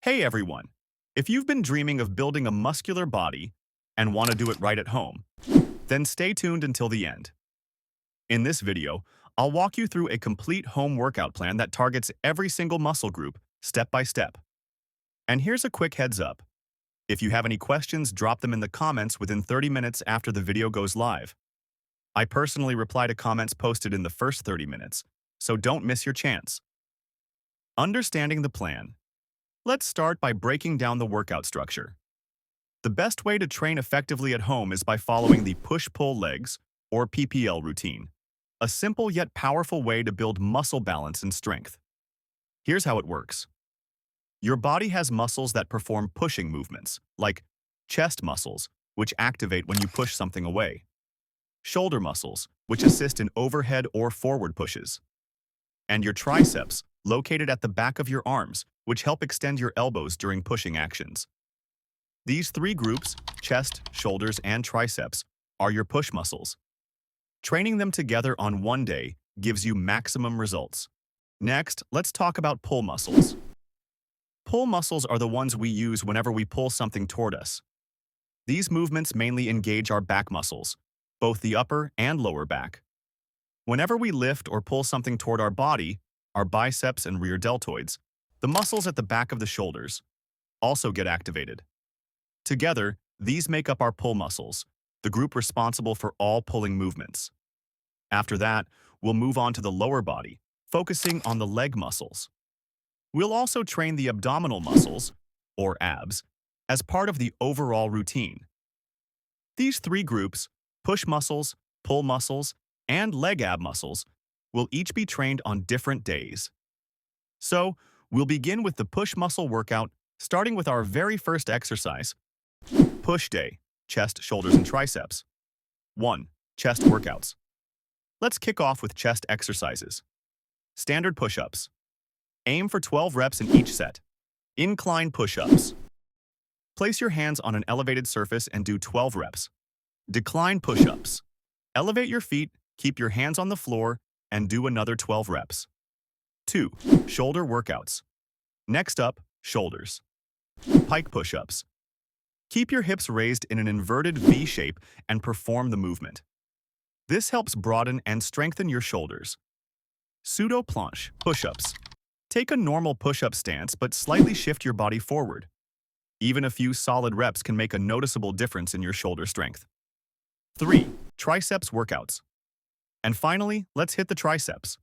Hey everyone! If you've been dreaming of building a muscular body and want to do it right at home, then stay tuned until the end. In this video, I'll walk you through a complete home workout plan that targets every single muscle group, step by step. And here's a quick heads up. If you have any questions, drop them in the comments within 30 minutes after the video goes live. I personally reply to comments posted in the first 30 minutes, so don't miss your chance. Understanding the plan. Let's start by breaking down the workout structure. The best way to train effectively at home is by following the push-pull legs, or PPL routine, a simple yet powerful way to build muscle balance and strength. Here's how it works. Your body has muscles that perform pushing movements, like chest muscles, which activate when you push something away, shoulder muscles, which assist in overhead or forward pushes, and your triceps, located at the back of your arms, which help extend your elbows during pushing actions. These three groups, chest, shoulders, and triceps, are your push muscles. Training them together on one day gives you maximum results. Next, let's talk about pull muscles. Pull muscles are the ones we use whenever we pull something toward us. These movements mainly engage our back muscles, both the upper and lower back. Whenever we lift or pull something toward our body, our biceps and rear deltoids, the muscles at the back of the shoulders, also get activated. Together, these make up our pull muscles, the group responsible for all pulling movements. After that, we'll move on to the lower body, focusing on the leg muscles. We'll also train the abdominal muscles, or abs, as part of the overall routine. These three groups, push muscles, pull muscles, and leg ab muscles, will each be trained on different days. So, we'll begin with the push muscle workout, starting with our very first exercise. Push day, chest, shoulders, and triceps. 1. Chest workouts. Let's kick off with chest exercises. Standard push-ups. Aim for 12 reps in each set. Incline push-ups. Place your hands on an elevated surface and do 12 reps. Decline push-ups. Elevate your feet, keep your hands on the floor, and do another 12 reps. 2. Shoulder workouts. Next up, shoulders. Pike push-ups. Keep your hips raised in an inverted V shape and perform the movement. This helps broaden and strengthen your shoulders. Pseudo planche push-ups. Take a normal push-up stance but slightly shift your body forward. Even a few solid reps can make a noticeable difference in your shoulder strength. 3. Triceps workouts. And finally, let's hit the triceps.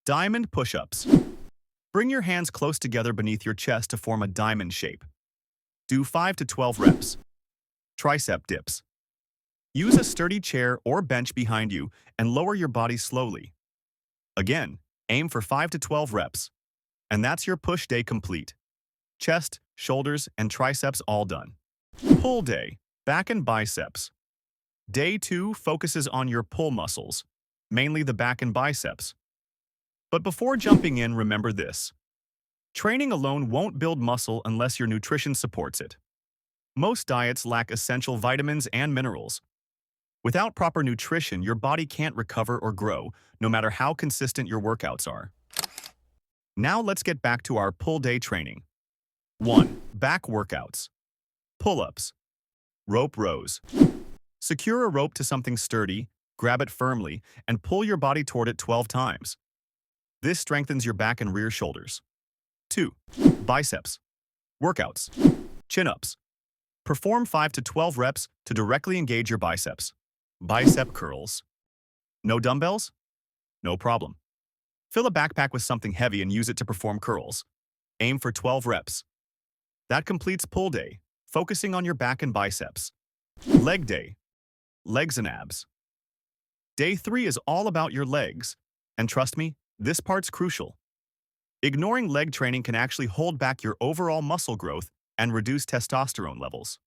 Diamond push-ups. Bring your hands close together beneath your chest to form a diamond shape. Do 5 to 12 reps. Tricep dips. Use a sturdy chair or bench behind you and lower your body slowly. Again, aim for 5 to 12 reps. And that's your push day complete. Chest, shoulders, and triceps all done. Pull day, back and biceps. Day 2 focuses on your pull muscles, mainly the back and biceps. But before jumping in, remember this. Training alone won't build muscle unless your nutrition supports it. Most diets lack essential vitamins and minerals. Without proper nutrition, your body can't recover or grow, no matter how consistent your workouts are. Now let's get back to our pull day training. 1. Back workouts. Pull-ups. Rope rows. Secure a rope to something sturdy, grab it firmly, and pull your body toward it 12 times. This strengthens your back and rear shoulders. 2. Biceps. Workouts. Chin-ups. Perform 5 to 12 reps to directly engage your biceps. Bicep curls. No dumbbells? No problem. Fill a backpack with something heavy and use it to perform curls. Aim for 12 reps. That completes pull day, focusing on your back and biceps. Leg day. Legs and abs. Day 3 is all about your legs, and trust me, this part's crucial. Ignoring leg training can actually hold back your overall muscle growth and reduce testosterone levels.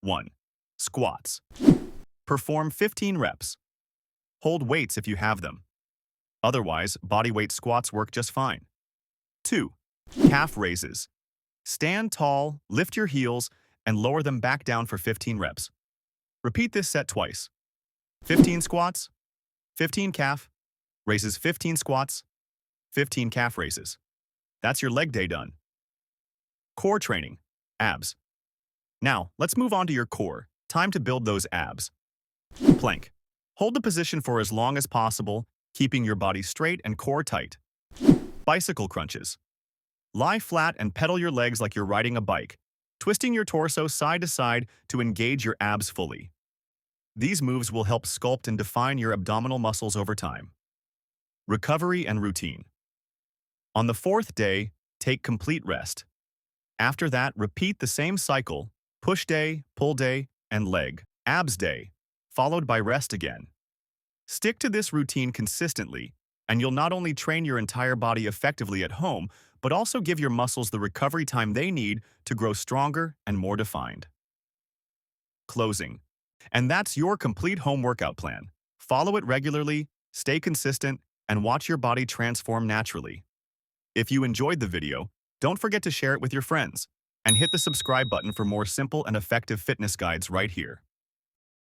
1. Squats. Perform 15 reps. Hold weights if you have them. Otherwise, bodyweight squats work just fine. 2. Calf raises. Stand tall, lift your heels, and lower them back down for 15 reps. Repeat this set twice. 15 squats, 15 calf raises, 15 squats, 15 calf raises. That's your leg day done. Core training, abs. Now, let's move on to your core. Time to build those abs. Plank. Hold the position for as long as possible, keeping your body straight and core tight. Bicycle crunches. Lie flat and pedal your legs like you're riding a bike, twisting your torso side to side to engage your abs fully. These moves will help sculpt and define your abdominal muscles over time. Recovery and routine. On the fourth day, take complete rest. After that, repeat the same cycle: push day, pull day, and leg, abs day, followed by rest again. Stick to this routine consistently, and you'll not only train your entire body effectively at home, but also give your muscles the recovery time they need to grow stronger and more defined. Closing. And that's your complete home workout plan. Follow it regularly, stay consistent, and watch your body transform naturally. If you enjoyed the video, don't forget to share it with your friends, and hit the subscribe button for more simple and effective fitness guides right here.